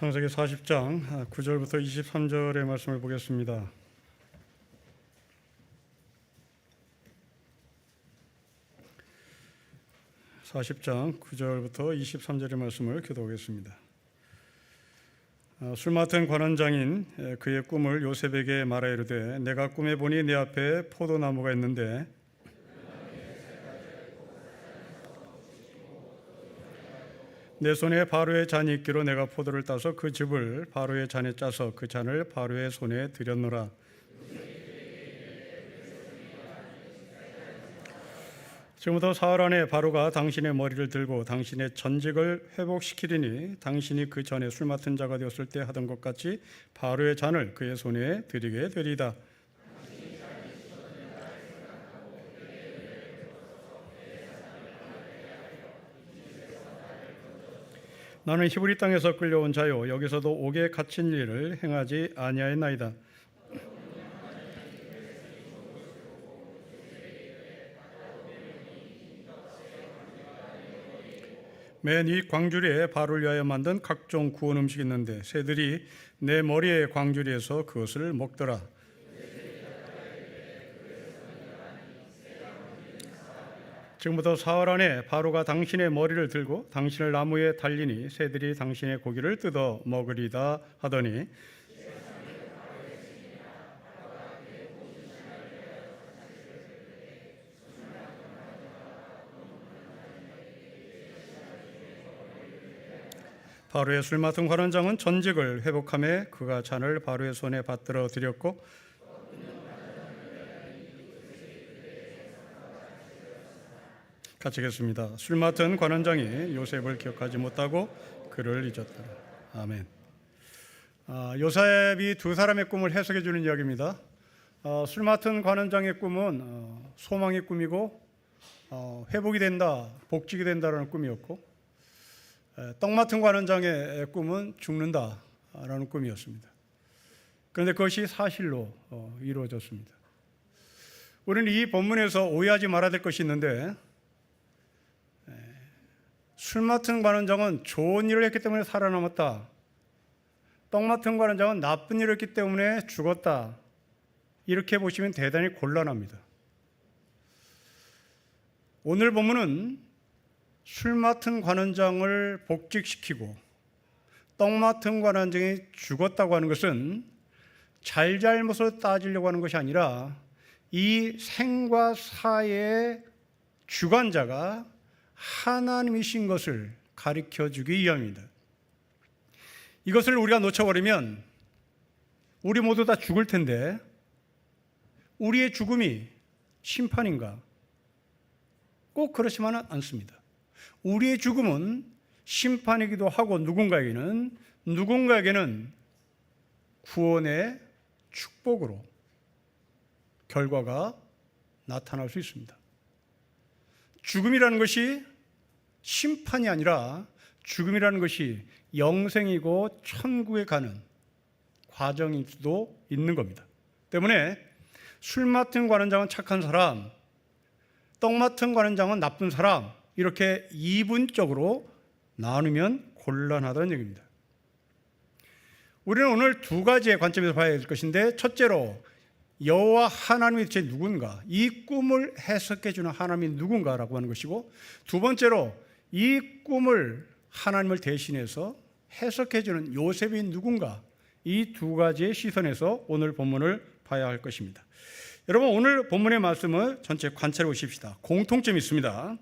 창세기 40장 9절부터 23절의 말씀을 보겠습니다. (40장) 9절부터 23절의 말씀을 교도하겠습니다. 술 맡은 관원장인 그의 꿈을 요셉에게 말하 이르되 내가 꿈에 보니 내 앞에 포도나무가 있는데 내 손에 바로의 잔이 있기로 내가 포도를 따서 그 즙을 바로의 잔에 짜서 그 잔을 바로의 손에 들였노라. 지금부터 사흘 안에 바로가 당신의 머리를 들고 당신의 전직을 회복시키리니 당신이 그 전에 술 맡은 자가 되었을 때 하던 것 같이 바로의 잔을 그의 손에 드리게 되리이다. 나는 히브리 땅에서 끌려온 자요 여기서도 옥에 갇힌 일을 행하지 아니하였나이다. 맨 이 광주리에 바로를 위하여 만든 각종 구운 음식이 있는데 새들이 내 머리의 광주리에서 그것을 먹더라. 지금부터 사흘 안에 바로가 당신의 머리를 들고 당신을 나무에 달리니 새들이 당신의 고기를 뜯어 먹으리다 하더니 바로의 술 맡은 관원장은 전직을 회복하며 그가 잔을 바로의 손에 받들어 드렸고 같이 읽겠습니다. 술 맡은 관원장이 요셉을 기억하지 못하고 그를 잊었더라. 아멘. 요셉이 두 사람의 꿈을 해석해 주는 이야기입니다. 술 맡은 관원장의 꿈은 소망의 꿈이고 회복이 된다, 복직이 된다라는 꿈이었고 떡 맡은 관원장의 꿈은 죽는다라는 꿈이었습니다. 그런데 그것이 사실로 이루어졌습니다. 우리는 이 본문에서 오해하지 말아야 될 것이 있는데 술 맡은 관원장은 좋은 일을 했기 때문에 살아남았다. 떡 맡은 관원장은 나쁜 일을 했기 때문에 죽었다. 이렇게 보시면 대단히 곤란합니다. 오늘 본문은 술 맡은 관원장을 복직시키고 떡 맡은 관원장이 죽었다고 하는 것은 잘잘못을 따지려고 하는 것이 아니라 이 생과 사의 주관자가 하나님이신 것을 가르쳐주기 위함입니다. 이것을 우리가 놓쳐버리면 우리 모두 다 죽을 텐데 우리의 죽음이 심판인가? 꼭 그렇지만은 않습니다. 우리의 죽음은 심판이기도 하고 누군가에게는 구원의 축복으로 결과가 나타날 수 있습니다. 죽음이라는 것이 심판이 아니라 죽음이라는 것이 영생이고 천국에 가는 과정일 수도 있는 겁니다. 때문에 술 맡은 관원장은 착한 사람, 떡 맡은 관원장은 나쁜 사람, 이렇게 이분적으로 나누면 곤란하다는 얘기입니다. 우리는 오늘 두 가지의 관점에서 봐야 될 것인데 첫째로 여호와 하나님이 대체 누군가, 이 꿈을 해석해 주는 하나님이 누군가라고 하는 것이고 두 번째로 이 꿈을 하나님을 대신해서 해석해 주는 요셉이 누군가, 이 두 가지의 시선에서 오늘 본문을 봐야 할 것입니다. 여러분 오늘 본문의 말씀을 전체 관찰해 보십시다. 공통점이 있습니다.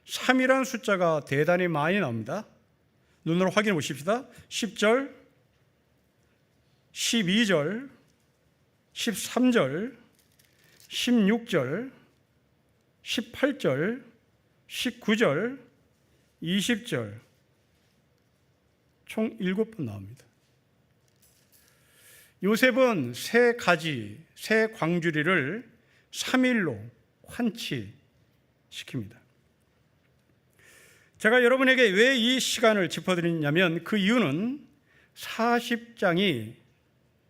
3이라는 숫자가 대단히 많이 나옵니다. 눈으로 확인해 보십시다. 10절, 12절, 13절, 16절, 18절, 19절, 20절 총 7번 나옵니다. 요셉은 세 가지, 세 광주리를 3일로 환치시킵니다. 제가 여러분에게 왜 이 시간을 짚어드리냐면 그 이유는 40장이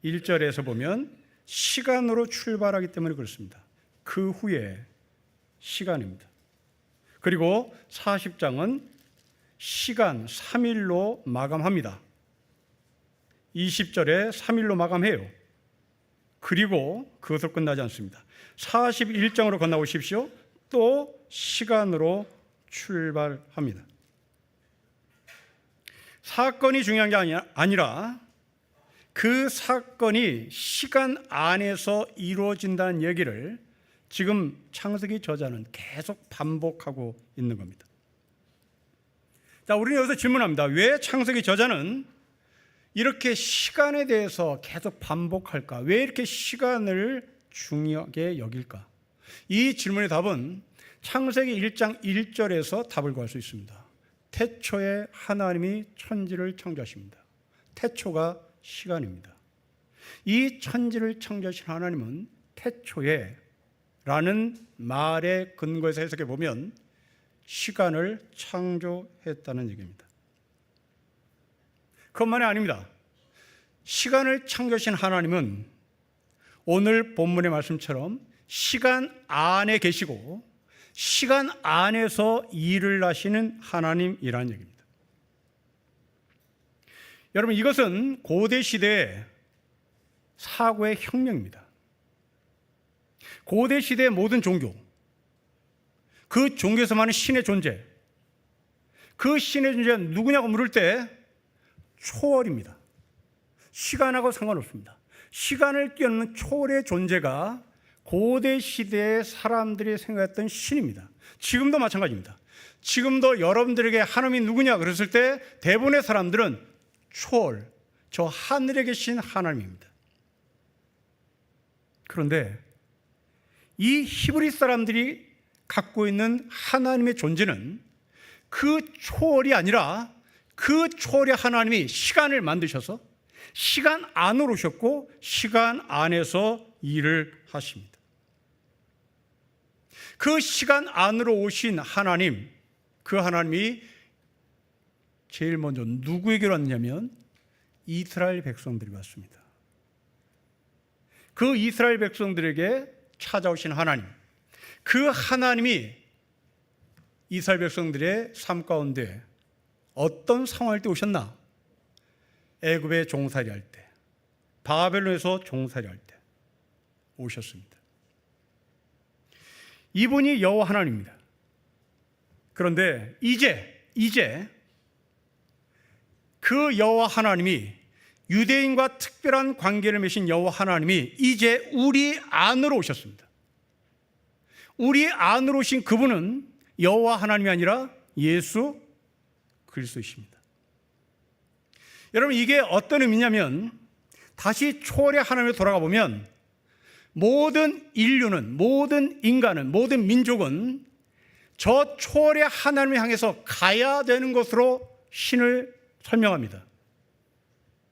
1절에서 보면 시간으로 출발하기 때문에 그렇습니다. 그 후에 시간입니다. 그리고 40장은 시간 3일로 마감합니다. 20절에 3일로 마감해요. 그리고 그것으로 끝나지 않습니다. 41장으로 건너오십시오. 또 시간으로 출발합니다. 사건이 중요한 게 아니라 그 사건이 시간 안에서 이루어진다는 얘기를 지금 창세기 저자는 계속 반복하고 있는 겁니다. 자, 우리는 여기서 질문합니다. 왜 창세기 저자는 이렇게 시간에 대해서 계속 반복할까? 왜 이렇게 시간을 중요하게 여길까? 이 질문의 답은 창세기 1장 1절에서 답을 구할 수 있습니다. 태초에 하나님이 천지를 창조하십니다. 태초가 시간입니다. 이 천지를 창조하신 하나님은 태초에 라는 말의 근거에서 해석해 보면 시간을 창조했다는 얘기입니다. 그것만이 아닙니다. 시간을 창조하신 하나님은 오늘 본문의 말씀처럼 시간 안에 계시고 시간 안에서 일을 하시는 하나님이라는 얘기입니다. 여러분, 이것은 고대 시대의 사고의 혁명입니다. 고대 시대의 모든 종교, 그 종교에서만은 신의 존재, 그 신의 존재가 누구냐고 물을 때 초월입니다. 시간하고 상관없습니다. 시간을 뛰어넘는 초월의 존재가 고대 시대의 사람들이 생각했던 신입니다. 지금도 마찬가지입니다. 지금도 여러분들에게 하나님이 누구냐 그랬을 때 대부분의 사람들은 초월, 저 하늘에 계신 하나님입니다. 그런데 이 히브리 사람들이 갖고 있는 하나님의 존재는 그 초월이 아니라 그 초월의 하나님이 시간을 만드셔서 시간 안으로 오셨고 시간 안에서 일을 하십니다. 그 시간 안으로 오신 하나님, 그 하나님이 제일 먼저 누구에게로 왔냐면 이스라엘 백성들이 왔습니다. 그 이스라엘 백성들에게 찾아오신 하나님, 그 하나님이 이스라엘 백성들의 삶 가운데 어떤 상황일 때 오셨나? 애굽에 종살이 할 때, 바벨론에서 종살이 할 때 오셨습니다. 이분이 여호와 하나님입니다. 그런데 이제 그 여호와 하나님이 유대인과 특별한 관계를 맺은 여호와 하나님이 이제 우리 안으로 오셨습니다. 우리 안으로 오신 그분은 여호와 하나님이 아니라 예수 그리스도이십니다. 여러분, 이게 어떤 의미냐면 다시 초월의 하나님으로 돌아가 보면 모든 인류는, 모든 인간은, 모든 민족은 저 초월의 하나님을 향해서 가야 되는 것으로 신을 설명합니다.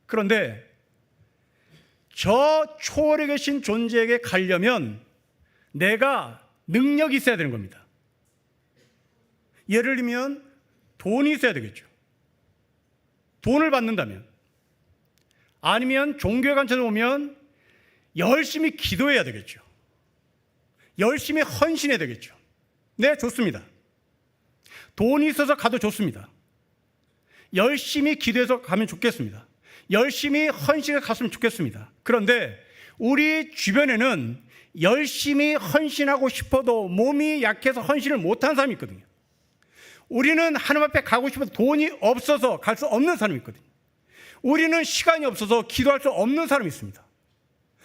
그런데 저 초월에 계신 존재에게 가려면 내가 능력이 있어야 되는 겁니다. 예를 들면 돈이 있어야 되겠죠. 돈을 받는다면, 아니면 종교에 관해서 보면 열심히 기도해야 되겠죠. 열심히 헌신해야 되겠죠. 네, 좋습니다. 돈이 있어서 가도 좋습니다. 열심히 기도해서 가면 좋겠습니다. 열심히 헌신해서 갔으면 좋겠습니다. 그런데 우리 주변에는 열심히 헌신하고 싶어도 몸이 약해서 헌신을 못하는 사람이 있거든요. 우리는 하나님 앞에 가고 싶어도 돈이 없어서 갈 수 없는 사람이 있거든요. 우리는 시간이 없어서 기도할 수 없는 사람이 있습니다.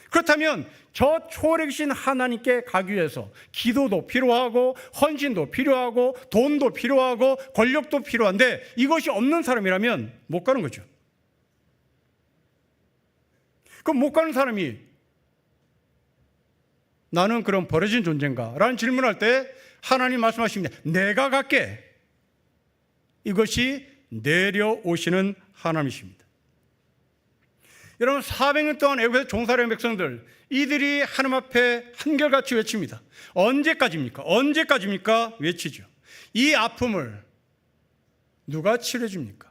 그렇다면 저 초월에 계신 하나님께 가기 위해서 기도도 필요하고 헌신도 필요하고 돈도 필요하고 권력도 필요한데 이것이 없는 사람이라면 못 가는 거죠. 그럼 못 가는 사람이 나는 그럼 버려진 존재인가? 라는 질문할 때 하나님 말씀하십니다. 내가 갈게. 이것이 내려오시는 하나님이십니다. 여러분, 400년 동안 애굽에서 종살이한 백성들, 이들이 하나님 앞에 한결같이 외칩니다. 언제까지입니까? 언제까지입니까? 외치죠. 이 아픔을 누가 치료해 줍니까?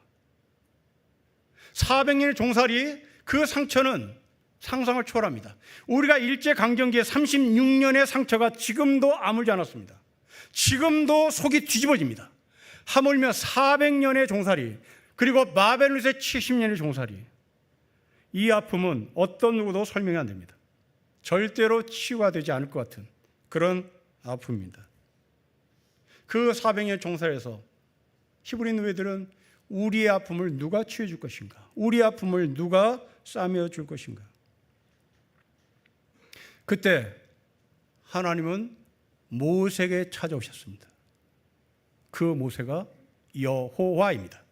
400년의 종살이, 그 상처는 상상을 초월합니다. 우리가 일제강점기에 36년의 상처가 지금도 아물지 않았습니다. 지금도 속이 뒤집어집니다. 하물며 400년의 종살이, 그리고 바벨론에서 70년의 종살이, 이 아픔은 어떤 누구도 설명이 안 됩니다. 절대로 치유가 되지 않을 것 같은 그런 아픔입니다. 그 400년 종살에서 히브리 노예들은 우리의 아픔을 누가 치유해 줄 것인가? 우리의 아픔을 누가 싸매어 줄 것인가? 그때 하나님은 모세에게 찾아오셨습니다. 그 모세가 여호와입니다.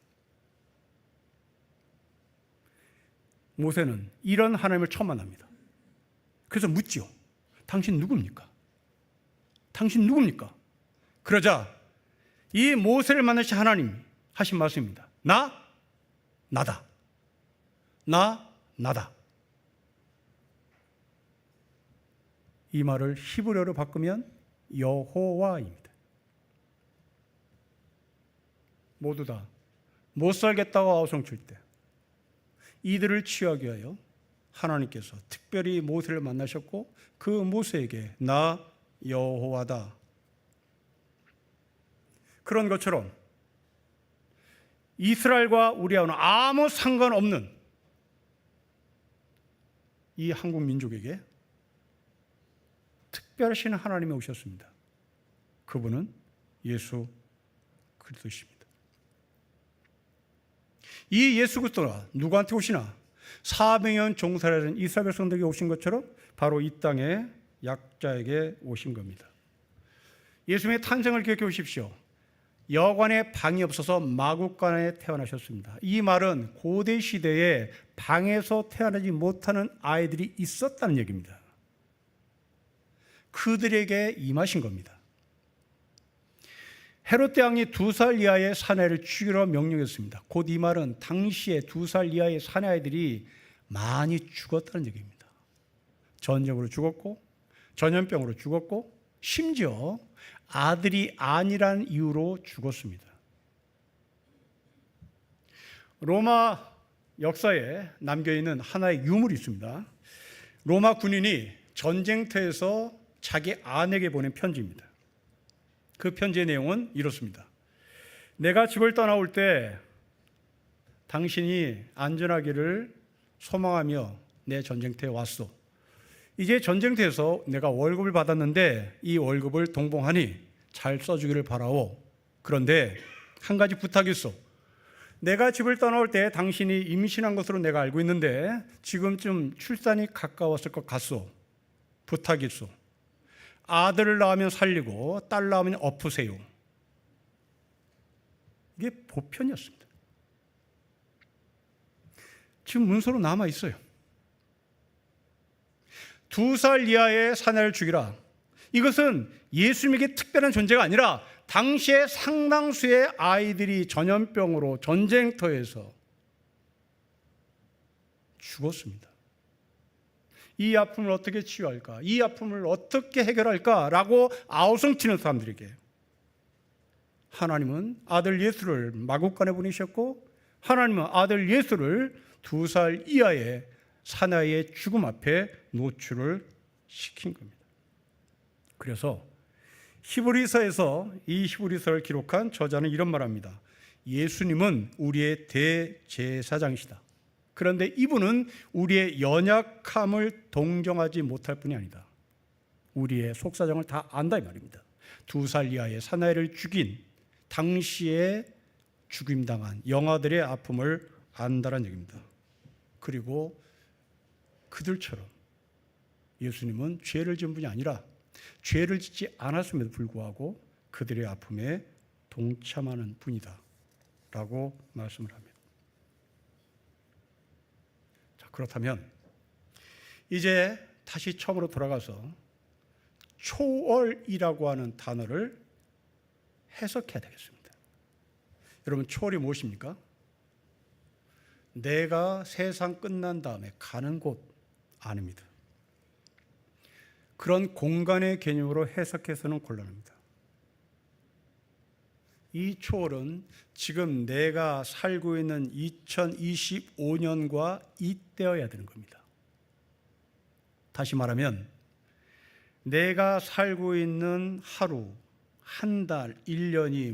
모세는 이런 하나님을 처음 만납니다. 그래서 묻지요. 당신 누굽니까? 당신 누굽니까? 그러자 이 모세를 만나신 하나님 하신 말씀입니다. 나다. 나다. 이 말을 히브리어로 바꾸면 여호와입니다. 모두 다 못 살겠다고 아우성칠 때 이들을 치유하기 위하여 하나님께서 특별히 모세를 만나셨고 그 모세에게 나 여호와다. 그런 것처럼 이스라엘과 우리와는 아무 상관없는 이 한국 민족에게 특별하신 하나님이 오셨습니다. 그분은 예수 그리스도십니다. 이 예수 그리스도가 누구한테 오시나? 400년 종살이하는 이스라엘 백성들에게 오신 것처럼 바로 이 땅의 약자에게 오신 겁니다. 예수님의 탄생을 기억해 보십시오. 여관에 방이 없어서 마구간에 태어나셨습니다. 이 말은 고대 시대에 방에서 태어나지 못하는 아이들이 있었다는 얘기입니다. 그들에게 임하신 겁니다. 헤롯 대왕이 2살 이하의 사내를 죽이러 명령했습니다. 곧 이 말은 당시에 2살 이하의 사내아이들이 많이 죽었다는 얘기입니다. 전쟁으로 죽었고 전염병으로 죽었고 심지어 아들이 아니란 이유로 죽었습니다. 로마 역사에 남겨있는 하나의 유물이 있습니다. 로마 군인이 전쟁터에서 자기 아내에게 보낸 편지입니다. 그 편지의 내용은 이렇습니다. 내가 집을 떠나올 때 당신이 안전하기를 소망하며 내 전쟁터에 왔소. 이제 전쟁터에서 내가 월급을 받았는데 이 월급을 동봉하니 잘 써주기를 바라오. 그런데 한 가지 부탁이 있어. 내가 집을 떠나올 때 당신이 임신한 것으로 내가 알고 있는데 지금쯤 출산이 가까웠을 것 같소. 부탁이 있어. 아들을 낳으면 살리고 딸 낳으면 엎으세요. 이게 보편이었습니다. 지금 문서로 남아 있어요. 2살 이하의 사내를 죽이라. 이것은 예수님에게 특별한 존재가 아니라 당시에 상당수의 아이들이 전염병으로 전쟁터에서 죽었습니다. 이 아픔을 어떻게 치유할까? 이 아픔을 어떻게 해결할까? 라고 아우성치는 사람들에게 하나님은 아들 예수를 마구간에 보내셨고 하나님은 아들 예수를 2살 이하의 사나이의 죽음 앞에 노출을 시킨 겁니다. 그래서 히브리서에서 이 히브리서를 기록한 저자는 이런 말합니다. 예수님은 우리의 대제사장이시다. 그런데 이분은 우리의 연약함을 동정하지 못할 뿐이 아니다. 우리의 속사정을 다 안다 이 말입니다. 2살 이하의 사나이를 죽인 당시에 죽임당한 영아들의 아픔을 안다는 얘기입니다. 그리고 그들처럼 예수님은 죄를 지은 분이 아니라 죄를 짓지 않았음에도 불구하고 그들의 아픔에 동참하는 분이다 라고 말씀을 합니다. 자, 그렇다면 이제 다시 처음으로 돌아가서 초월이라고 하는 단어를 해석해야 되겠습니다. 여러분, 초월이 무엇입니까? 내가 세상 끝난 다음에 가는 곳 아닙니다. 그런 공간의 개념으로 해석해서는 곤란합니다. 이 초월은 지금 내가 살고 있는 2025년과 이때여야 되는 겁니다. 다시 말하면 내가 살고 있는 하루, 한 달, 1년이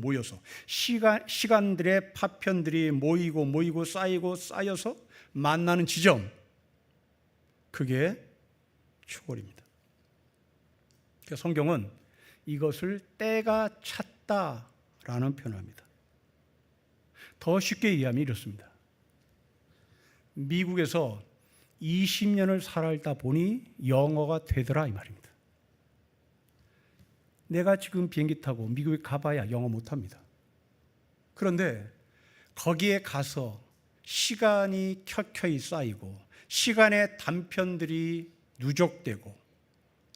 모여서 시간들의 파편들이 모이고 쌓여서 만나는 지점, 그게 초월입니다. 그래서 성경은 이것을 때가 찼다라는 표현을 합니다. 더 쉽게 이해하면 이렇습니다. 미국에서 20년을 살다 보니 영어가 되더라, 이 말입니다. 내가 지금 비행기 타고 미국에 가봐야 영어 못합니다. 그런데 거기에 가서 시간이 켜켜이 쌓이고 시간의 단편들이 누적되고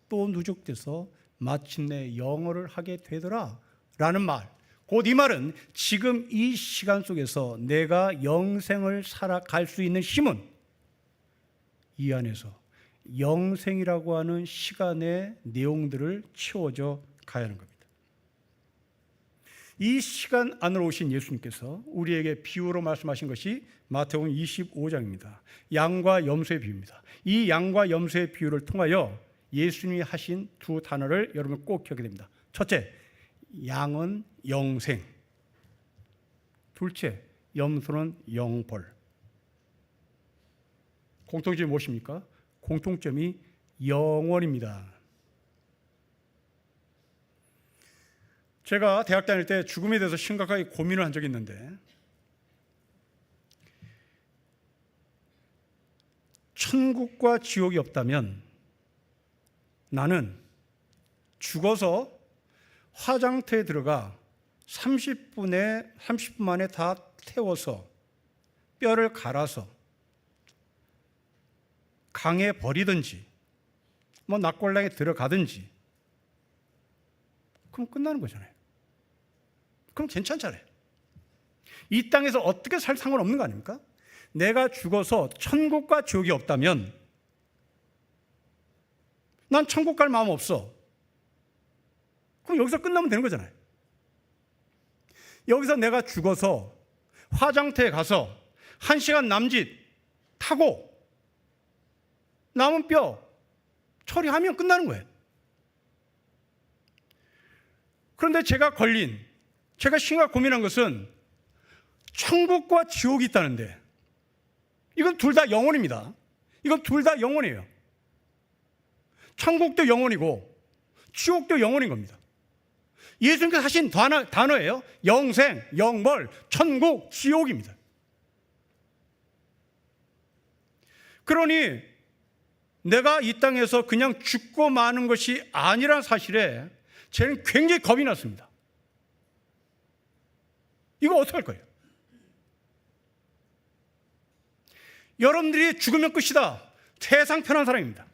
또 누적돼서 마침내 영어를 하게 되더라 라는 말, 곧 이 말은 지금 이 시간 속에서 내가 영생을 살아갈 수 있는 힘은 이 안에서 영생이라고 하는 시간의 내용들을 채워져 가야 하는 겁니다. 이 시간 안으로 오신 예수님께서 우리에게 비유로 말씀하신 것이 마태복음 25장입니다. 양과 염소의 비유입니다. 이 양과 염소의 비유를 통하여 예수님이 하신 두 단어를 여러분 꼭 기억해야 됩니다. 첫째, 양은 영생. 둘째, 염소는 영벌. 공통점이 무엇입니까? 공통점이 영원입니다. 제가 대학 다닐 때 죽음에 대해서 심각하게 고민을 한 적이 있는데, 천국과 지옥이 없다면 나는 죽어서 화장터에 들어가 30분 만에 다 태워서 뼈를 갈아서 강에 버리든지 낙골당에 들어가든지, 그럼 끝나는 거잖아요. 그럼 괜찮잖아요. 이 땅에서 어떻게 살 상관없는 거 아닙니까? 내가 죽어서 천국과 지옥이 없다면 난 천국 갈 마음 없어. 그럼 여기서 끝나면 되는 거잖아요. 여기서 내가 죽어서 화장터에 가서 1시간 남짓 타고 남은 뼈 처리하면 끝나는 거예요. 그런데 제가 심각하게 고민한 것은 천국과 지옥이 있다는데, 이건 둘 다 영원입니다. 이건 둘 다 영원이에요. 천국도 영원이고 지옥도 영원인 겁니다. 예수님께서 하신 단어예요. 영생, 영벌, 천국, 지옥입니다. 그러니 내가 이 땅에서 그냥 죽고 마는 것이 아니라는 사실에 저는 굉장히 겁이 났습니다. 이거 어떻게 할 거예요? 여러분들이 죽으면 끝이다. 세상 편한 사람입니다.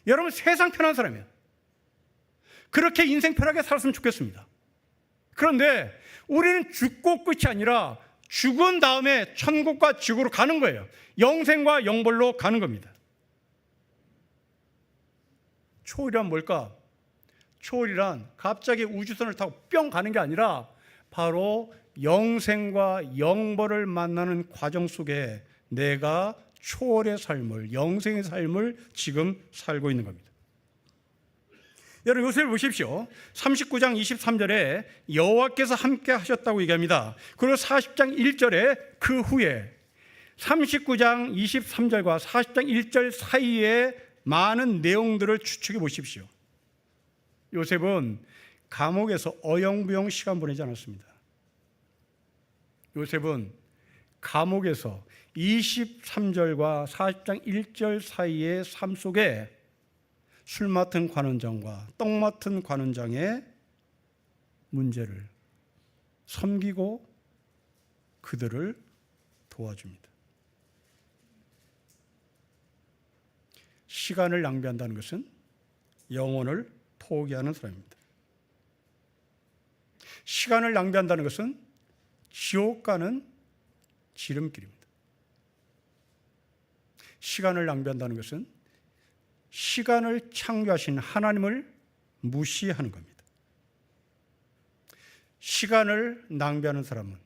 여러분 세상 편한 사람이에요. 그렇게 인생 편하게 살았으면 좋겠습니다. 그런데 우리는 죽고 끝이 아니라 죽은 다음에 천국과 지옥으로 가는 거예요. 영생과 영벌로 가는 겁니다. 초월이란 뭘까? 초월이란 갑자기 우주선을 타고 뿅 가는 게 아니라 바로 영생과 영벌을 만나는 과정 속에 내가 초월의 삶을, 영생의 삶을 지금 살고 있는 겁니다. 여러분 요셉을 보십시오. 39장 23절에 여호와께서 함께 하셨다고 얘기합니다. 그리고 40장 1절에 그 후에 39장 23절과 40장 1절 사이에 많은 내용들을 추측해 보십시오. 요셉은 감옥에서 어영부영 시간 보내지 않았습니다. 요셉은 감옥에서 23절과 40장 1절 사이의 삶 속에 술 맡은 관원장과 떡 맡은 관원장의 문제를 섬기고 그들을 도와줍니다. 시간을 낭비한다는 것은 영혼을 포기하는 사람입니다. 시간을 낭비한다는 것은 지옥 가는 지름길입니다. 시간을 낭비한다는 것은 시간을 창조하신 하나님을 무시하는 겁니다. 시간을 낭비하는 사람은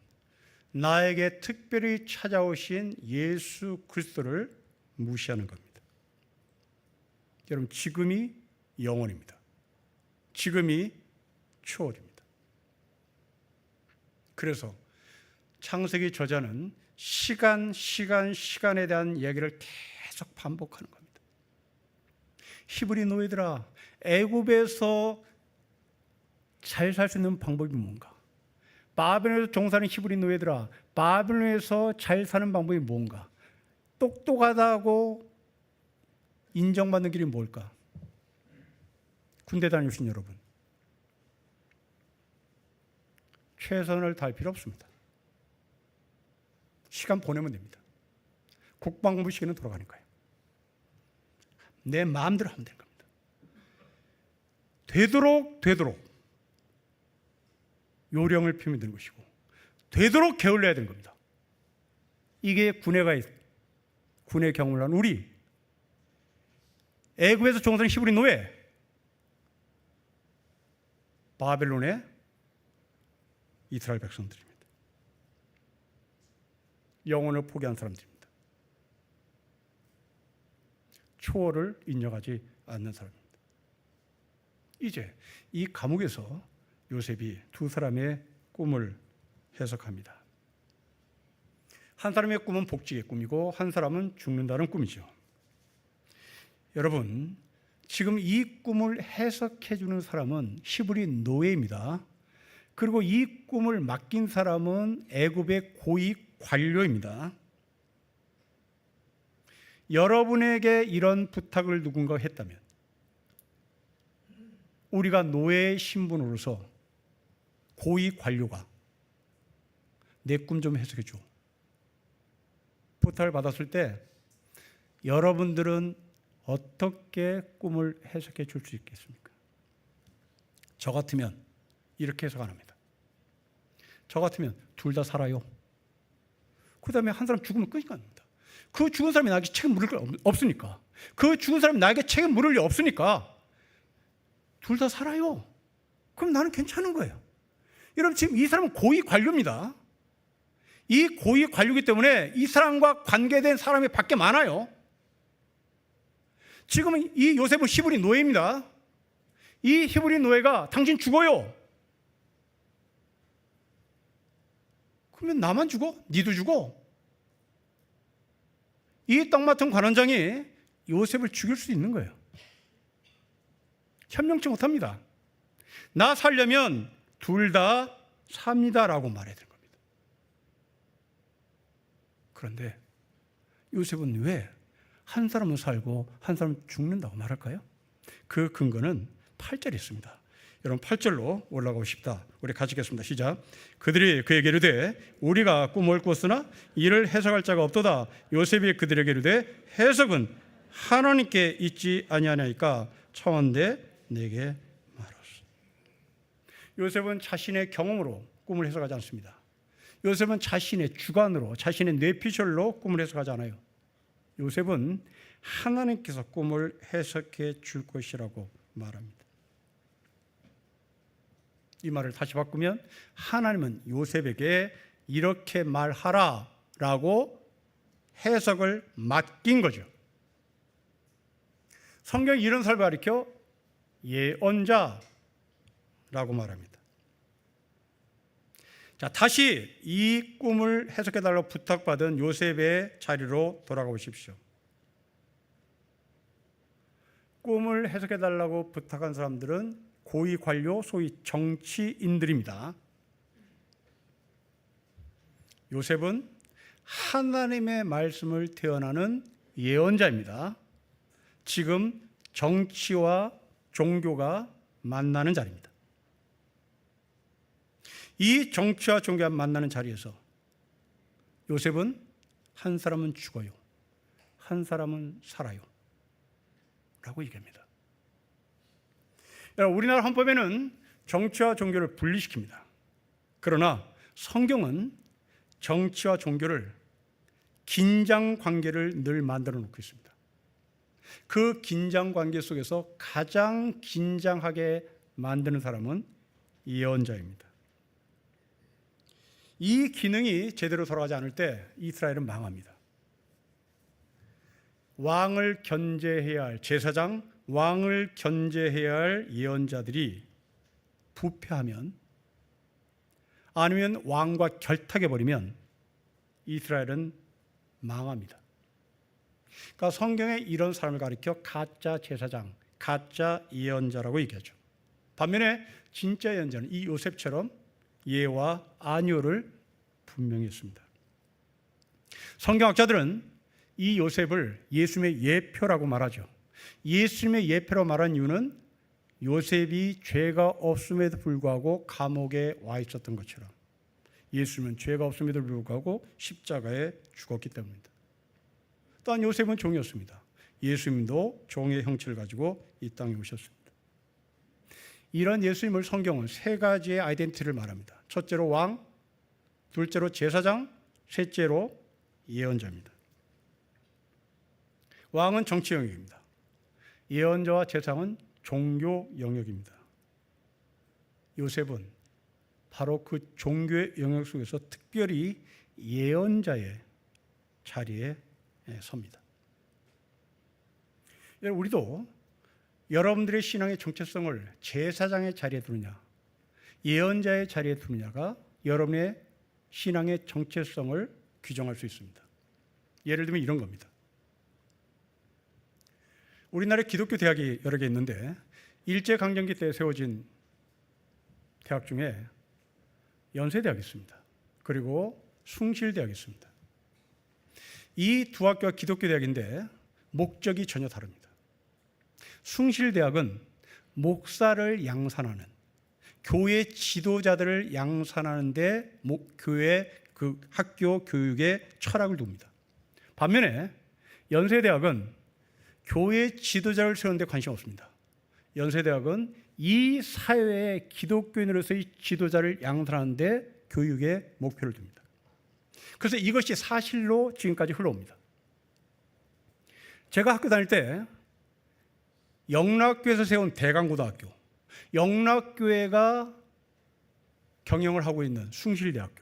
나에게 특별히 찾아오신 예수 그리스도를 무시하는 겁니다. 여러분 지금이 영원입니다. 지금이 추월입니다. 그래서 창세기 저자는 시간에 대한 이야기를 계속 반복하는 겁니다. 히브리 노예들아, 애굽에서 잘 살 수 있는 방법이 뭔가? 바벨론에서 종사하는 히브리 노예들아, 바벨론에서 잘 사는 방법이 뭔가? 똑똑하다고 인정받는 길이 뭘까? 군대 다녀오신 여러분, 최선을 다할 필요 없습니다. 시간 보내면 됩니다. 국방부 시기는 돌아가니까요. 내 마음대로 하면 되는 겁니다. 되도록 요령을 피우면 되는 것이고, 되도록 게을러야 되는 겁니다. 이게 군의 경험을 한 우리, 애굽에서 종사하는 히브리 노예, 바벨론의 이스라엘 백성들입니다. 영혼을 포기한 사람들입니다. 초월을 인정하지 않는 사람입니다. 이제 이 감옥에서 요셉이 두 사람의 꿈을 해석합니다. 한 사람의 꿈은 복직의 꿈이고 한 사람은 죽는다는 꿈이죠. 여러분, 지금 이 꿈을 해석해 주는 사람은 히브리 노예입니다. 그리고 이 꿈을 맡긴 사람은 애굽의 고위 관료입니다. 여러분에게 이런 부탁을 누군가 했다면 우리가 노예의 신분으로서 고위 관료가 내 꿈 좀 해석해 줘. 부탁을 받았을 때 여러분들은 어떻게 꿈을 해석해 줄 수 있겠습니까? 저 같으면 이렇게 해석 안 합니다. 저 같으면 둘 다 살아요. 그 다음에 한 사람 죽으면 끝이 납니다. 그 죽은 사람이 나에게 책임 물을 게 없으니까. 그 죽은 사람이 나에게 책임 물을 리 없으니까 둘 다 살아요. 그럼 나는 괜찮은 거예요. 여러분, 지금 이 사람은 고위 관료입니다. 이 고위 관료이기 때문에 이 사람과 관계된 사람이 밖에 많아요. 지금은 이 요셉은 히브리 노예입니다. 이 히브리 노예가 당신 죽어요. 그러면 나만 죽어? 니도 죽어? 이 떡 맡은 관원장이 요셉을 죽일 수 있는 거예요. 현명치 못합니다. 나 살려면 둘 다 삽니다라고 말해야 되는 겁니다. 그런데 요셉은 왜 한 사람은 살고 한 사람은 죽는다고 말할까요? 그 근거는 8절에 있습니다. 여러분, 8절로 올라가고 싶다. 우리 같이 읽겠습니다. 시작. 그들이 그에게 이르되 우리가 꿈을 꿨으나 이를 해석할 자가 없도다. 요셉이 그들에게 이르되 해석은 하나님께 있지 아니하나이까 차원대 내게 말하소서. 요셉은 자신의 경험으로 꿈을 해석하지 않습니다. 요셉은 자신의 주관으로, 자신의 뇌피셜로 꿈을 해석하지 않아요. 요셉은 하나님께서 꿈을 해석해 줄 것이라고 말합니다. 이 말을 다시 바꾸면 하나님은 요셉에게 이렇게 말하라라고 해석을 맡긴 거죠. 성경이 이런 사람을 가리켜 예언자라고 말합니다. 자, 다시 이 꿈을 해석해달라고 부탁받은 요셉의 자리로 돌아가 보십시오. 꿈을 해석해달라고 부탁한 사람들은 고위 관료, 소위 정치인들입니다. 요셉은 하나님의 말씀을 태어나는 예언자입니다. 지금 정치와 종교가 만나는 자리입니다. 이 정치와 종교가 만나는 자리에서 요셉은 한 사람은 죽어요, 한 사람은 살아요 라고 얘기합니다. 우리나라 헌법에는 정치와 종교를 분리시킵니다. 그러나 성경은 정치와 종교를 긴장 관계를 늘 만들어 놓고 있습니다. 그 긴장 관계 속에서 가장 긴장하게 만드는 사람은 예언자입니다. 이 기능이 제대로 돌아가지 않을 때 이스라엘은 망합니다. 왕을 견제해야 할 제사장, 왕을 견제해야 할 예언자들이 부패하면, 아니면 왕과 결탁해버리면 이스라엘은 망합니다. 그러니까 성경에 이런 사람을 가리켜 가짜 제사장, 가짜 예언자라고 얘기하죠. 반면에 진짜 예언자는 이 요셉처럼 예와 아니오를 분명히 했습니다. 성경학자들은 이 요셉을 예수님의 예표라고 말하죠. 예수님의 예표라고 말한 이유는 요셉이 죄가 없음에도 불구하고 감옥에 와 있었던 것처럼 예수님은 죄가 없음에도 불구하고 십자가에 죽었기 때문입니다. 또한 요셉은 종이었습니다. 예수님도 종의 형체를 가지고 이 땅에 오셨습니다. 이런 예수님을 성경은 세 가지의 아이덴티티를 말합니다. 첫째로 왕, 둘째로 제사장, 셋째로 예언자입니다. 왕은 정치 영역입니다. 예언자와 제사장은 종교 영역입니다. 요셉은 바로 그 종교의 영역 속에서 특별히 예언자의 자리에 섭니다. 우리도 여러분들의 신앙의 정체성을 제사장의 자리에 두느냐, 예언자의 자리에 두느냐가 여러분의 신앙의 정체성을 규정할 수 있습니다. 예를 들면 이런 겁니다. 우리나라에 기독교 대학이 여러 개 있는데 일제강점기 때 세워진 대학 중에 연세대학이 있습니다. 그리고 숭실대학이 있습니다. 이 두 학교가 기독교 대학인데 목적이 전혀 다릅니다. 숭실대학은 목사를 양산하는, 교회 지도자들을 양산하는데 교회 그 학교 교육의 철학을 둡니다. 반면에 연세대학은 교회 지도자를 세우는데 관심 없습니다. 연세대학은 이 사회의 기독교인으로서의 지도자를 양산하는데 교육의 목표를 둡니다. 그래서 이것이 사실로 지금까지 흘러옵니다. 제가 학교 다닐 때 영락교에서 세운 대강고등학교, 영락교회가 경영을 하고 있는 숭실대학교,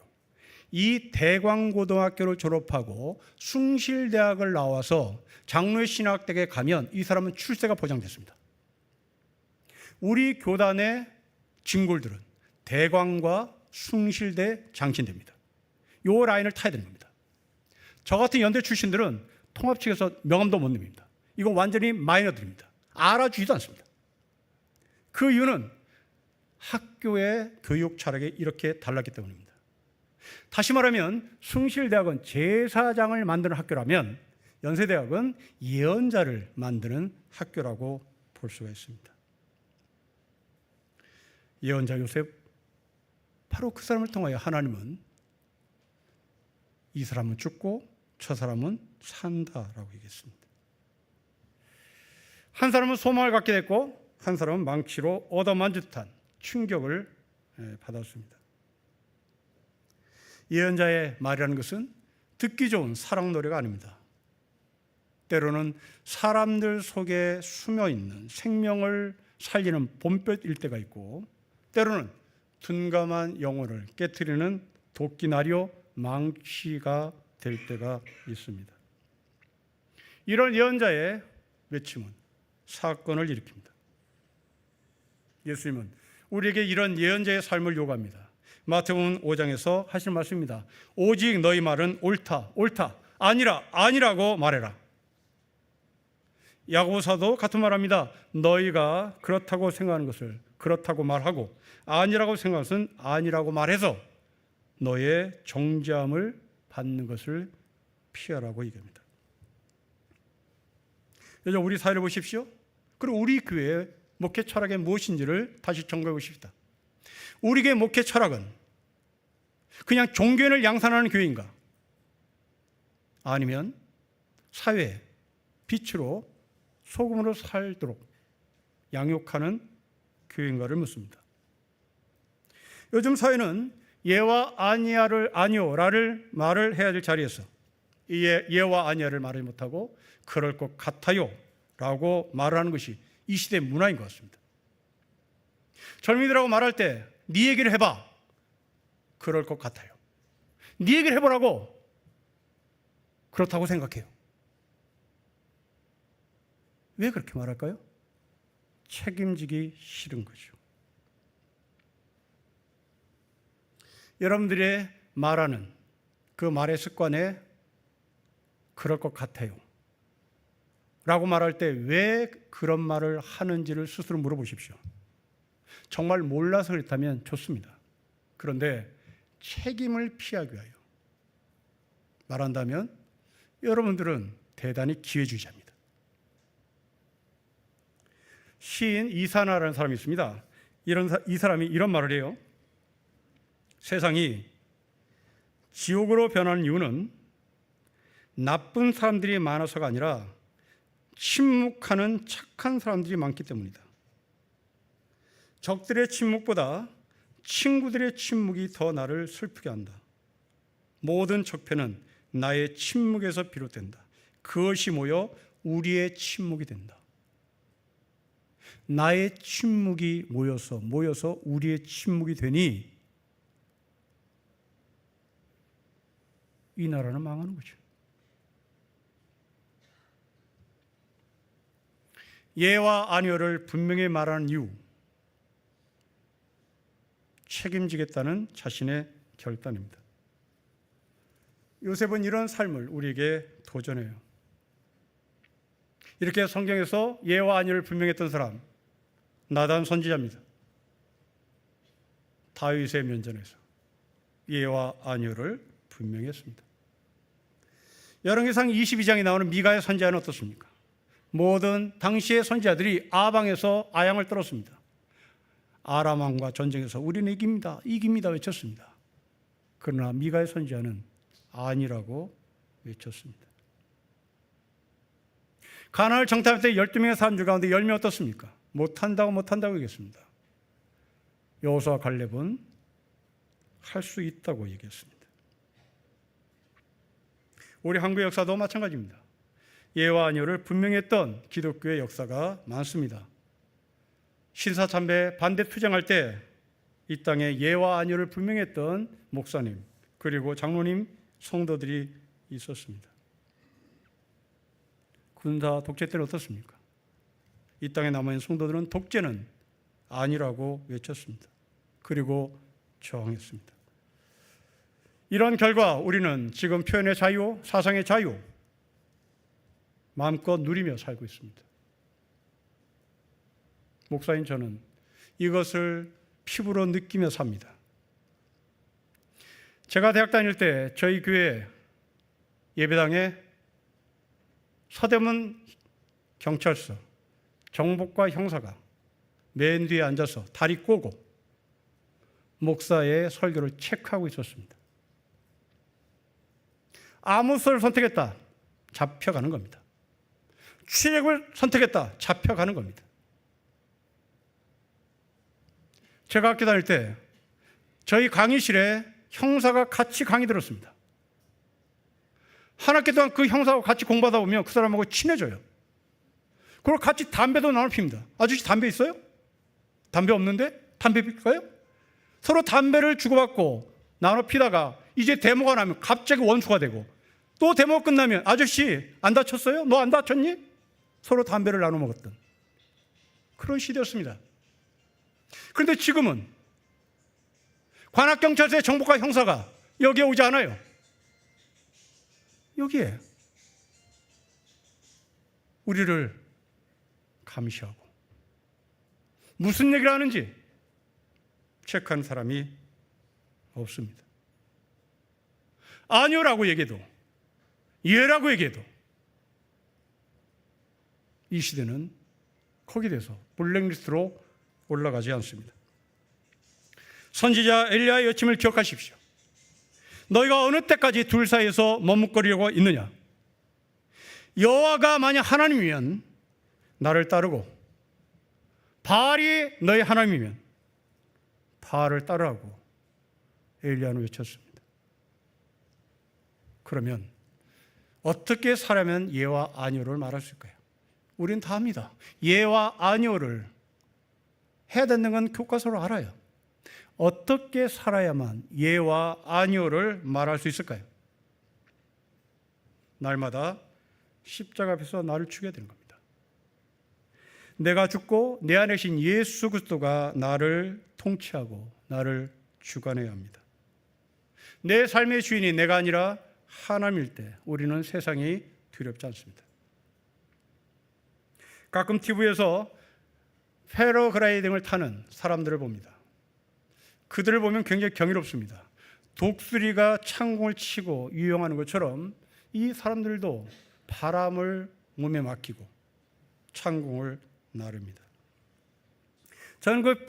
이 대광고등학교를 졸업하고 숭실대학을 나와서 장로신학대학에 가면 이 사람은 출세가 보장됐습니다. 우리 교단의 진골들은 대광과 숭실대 장신대입니다. 이 라인을 타야 되는 겁니다. 저 같은 연대 출신들은 통합 측에서 명함도 못 냅니다. 이건 완전히 마이너들입니다. 알아주지도 않습니다. 그 이유는 학교의 교육 철학이 이렇게 달랐기 때문입니다. 다시 말하면 숭실대학은 제사장을 만드는 학교라면 연세대학은 예언자를 만드는 학교라고 볼 수가 있습니다. 예언자 요셉, 바로 그 사람을 통하여 하나님은 이 사람은 죽고 저 사람은 산다라고 얘기했습니다. 한 사람은 소망을 갖게 됐고 한 사람은 망치로 얻어맞은 듯한 충격을 받았습니다. 예언자의 말이라는 것은 듣기 좋은 사랑 노래가 아닙니다. 때로는 사람들 속에 숨어있는 생명을 살리는 봄볕일 때가 있고, 때로는 둔감한 영혼을 깨트리는 도끼나리오 망치가 될 때가 있습니다. 이런 예언자의 외침은 사건을 일으킵니다. 예수님은 우리에게 이런 예언자의 삶을 요구합니다. 마태복음 5장에서 하신 말씀입니다. 오직 너희 말은 옳다, 옳다, 아니라, 아니라고 말해라. 야고보사도 같은 말합니다. 너희가 그렇다고 생각하는 것을 그렇다고 말하고 아니라고 생각하는 것은 아니라고 말해서 너의 정죄함을 받는 것을 피하라고 얘기합니다. 여러분, 우리 사회를 보십시오. 그리고 우리 교회의 목회 철학이 무엇인지를 다시 점검해 보십시다. 우리 교회 목회 철학은 그냥 종교인을 양산하는 교회인가? 아니면 사회의 빛으로 소금으로 살도록 양육하는 교회인가를 묻습니다. 요즘 사회는 예와 아니오라를 말을 해야 될 자리에서 예와 아니야를 말을 못하고 그럴 것 같아요 라고 말하는 것이 이 시대의 문화인 것 같습니다. 젊은이들하고 말할 때 네 얘기를 해봐. 그럴 것 같아요. 네 얘기를 해보라고. 그렇다고 생각해요. 왜 그렇게 말할까요? 책임지기 싫은 거죠. 여러분들의 말하는 그 말의 습관에 그럴 것 같아요 라고 말할 때 왜 그런 말을 하는지를 스스로 물어보십시오. 정말 몰라서 그렇다면 좋습니다. 그런데 책임을 피하기 위하여 말한다면 여러분들은 대단히 기회주의자입니다. 시인 이사나라는 사람이 있습니다. 이 사람이 이런 말을 해요. 세상이 지옥으로 변하는 이유는 나쁜 사람들이 많아서가 아니라 침묵하는 착한 사람들이 많기 때문이다. 적들의 침묵보다 친구들의 침묵이 더 나를 슬프게 한다. 모든 적폐는 나의 침묵에서 비롯된다. 그것이 모여 우리의 침묵이 된다. 나의 침묵이 모여서 우리의 침묵이 되니 이 나라는 망하는 거죠. 예와 아니오를 분명히 말하는 이유, 책임지겠다는 자신의 결단입니다. 요셉은 이런 삶을 우리에게 도전해요. 이렇게 성경에서 예와 아니오를 분명했던 사람, 나단 선지자입니다. 다윗의 면전에서 예와 아니오를 분명했습니다. 열왕기상 22장에 나오는 미가의 선지자는 어떻습니까? 모든 당시의 선지자들이 아방에서 아양을 떨었습니다. 아람 왕과 전쟁에서 우리는 이깁니다 외쳤습니다. 그러나 미가의 선지자는 아니라고 외쳤습니다. 가나안을 정탐할 때 12명의 사람들 가운데 10명 어떻습니까? 못한다고 얘기했습니다. 여호수아와 갈렙은 할 수 있다고 얘기했습니다. 우리 한국 역사도 마찬가지입니다. 예와 아니오를 분명히 했던 기독교의 역사가 많습니다. 신사참배 반대 투쟁할 때 이 땅에 예와 아니오를 분명히 했던 목사님 그리고 장로님, 성도들이 있었습니다. 군사 독재 때는 어떻습니까? 이 땅에 남아있는 성도들은 독재는 아니라고 외쳤습니다. 그리고 저항했습니다. 이런 결과 우리는 지금 표현의 자유, 사상의 자유 마음껏 누리며 살고 있습니다. 목사인 저는 이것을 피부로 느끼며 삽니다. 제가 대학 다닐 때 저희 교회 예배당에 서대문 경찰서 정복과 형사가 맨 뒤에 앉아서 다리 꼬고 목사의 설교를 체크하고 있었습니다. 아무 수를 선택했다, 잡혀가는 겁니다. 취직을 선택했다, 잡혀가는 겁니다. 제가 학교 다닐 때 저희 강의실에 형사가 같이 강의 들었습니다. 한 학기 동안 그 형사하고 같이 공부하다 보면 그 사람하고 친해져요. 그리고 같이 담배도 나눠 핍니다. 아저씨 담배 있어요? 담배 없는데? 담배 필까요? 서로 담배를 주고받고 나눠 피다가 이제 데모가 나면 갑자기 원수가 되고 또 데모가 끝나면 아저씨 안 다쳤어요? 너 안 다쳤니? 서로 담배를 나눠 먹었던 그런 시대였습니다. 그런데 지금은 관악경찰서의 정보과 형사가 여기에 오지 않아요. 여기에 우리를 감시하고 무슨 얘기를 하는지 체크하는 사람이 없습니다. 아니오라고 얘기해도 예라고 얘기해도 이 시대는 거기에 대해서 블랙리스트로 올라가지 않습니다. 선지자 엘리야의 여침을 기억하십시오. 너희가 어느 때까지 둘 사이에서 머뭇거리려고 있느냐? 여호와가 만약 하나님이면 나를 따르고 바알이 너희 하나님이면 바알을 따르라고 엘리야는 외쳤습니다. 그러면 어떻게 살아면 예와 아니오를 말할 수 있을까요? 우리는 다 합니다. 예와 아니오를 해야 되는 건 교과서로 알아요. 어떻게 살아야만 예와 아니오를 말할 수 있을까요? 날마다 십자가 앞에서 나를 죽여야 되는 겁니다. 내가 죽고 내 안에 계신 예수 그리스도가 나를 통치하고 나를 주관해야 합니다. 내 삶의 주인이 내가 아니라 하나님일 때 우리는 세상이 두렵지 않습니다. 가끔 TV에서 패러글라이딩을 타는 사람들을 봅니다. 그들을 보면 굉장히 경이롭습니다. 독수리가 창공을 치고 유영하는 것처럼 이 사람들도 바람을 몸에 맡기고 창공을 나릅니다. 저는 그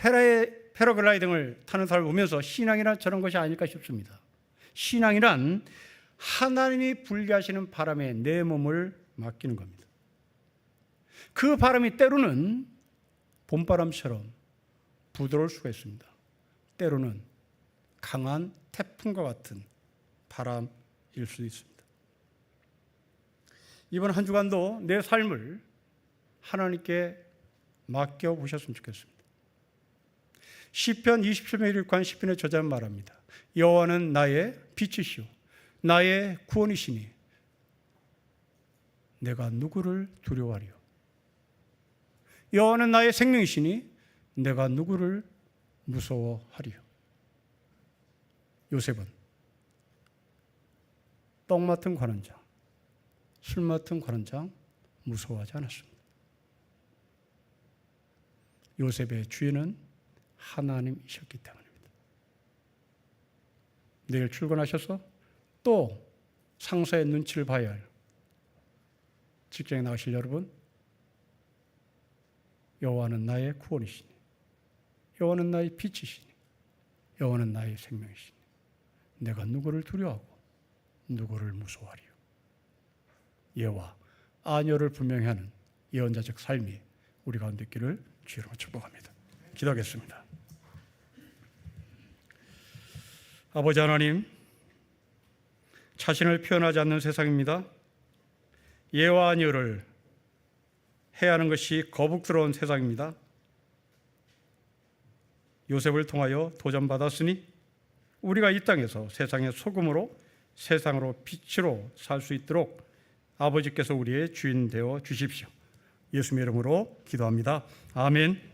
패러글라이딩을 타는 사람을 보면서 신앙이란 저런 것이 아닐까 싶습니다. 신앙이란 하나님이 분리하시는 바람에 내 몸을 맡기는 겁니다. 그 바람이 때로는 봄바람처럼 부드러울 수가 있습니다. 때로는 강한 태풍과 같은 바람일 수도 있습니다. 이번 한 주간도 내 삶을 하나님께 맡겨보셨으면 좋겠습니다. 시편 27편 1관 시편의 저자는 말합니다. 여호와는 나의 빛이시오 나의 구원이시니 내가 누구를 두려워하리요. 여호와는 나의 생명이시니 내가 누구를 무서워하리요. 요셉은 떡 맡은 관원장, 술 맡은 관원장 무서워하지 않았습니다. 요셉의 주인은 하나님이셨기 때문입니다. 내일 출근하셔서 또 상사의 눈치를 봐야 할 직장에 나가실 여러분, 여호와는 나의 구원이시니 여호와는 나의 빛이시니 여호와는 나의 생명이시니 내가 누구를 두려워하고 누구를 무서워하리요. 예와 아녀를 분명히 하는 예언자적 삶이 우리 가운데 있기를 주로 축복합니다. 기도하겠습니다. 아버지 하나님, 자신을 표현하지 않는 세상입니다. 예와 아녀를 해야 하는 것이 거북스러운 세상입니다. 요셉을 통하여 도전받았으니 우리가 이 땅에서 세상의 소금으로 세상으로 빛으로 살 수 있도록 아버지께서 우리의 주인 되어 주십시오. 예수님의 이름으로 기도합니다. 아멘.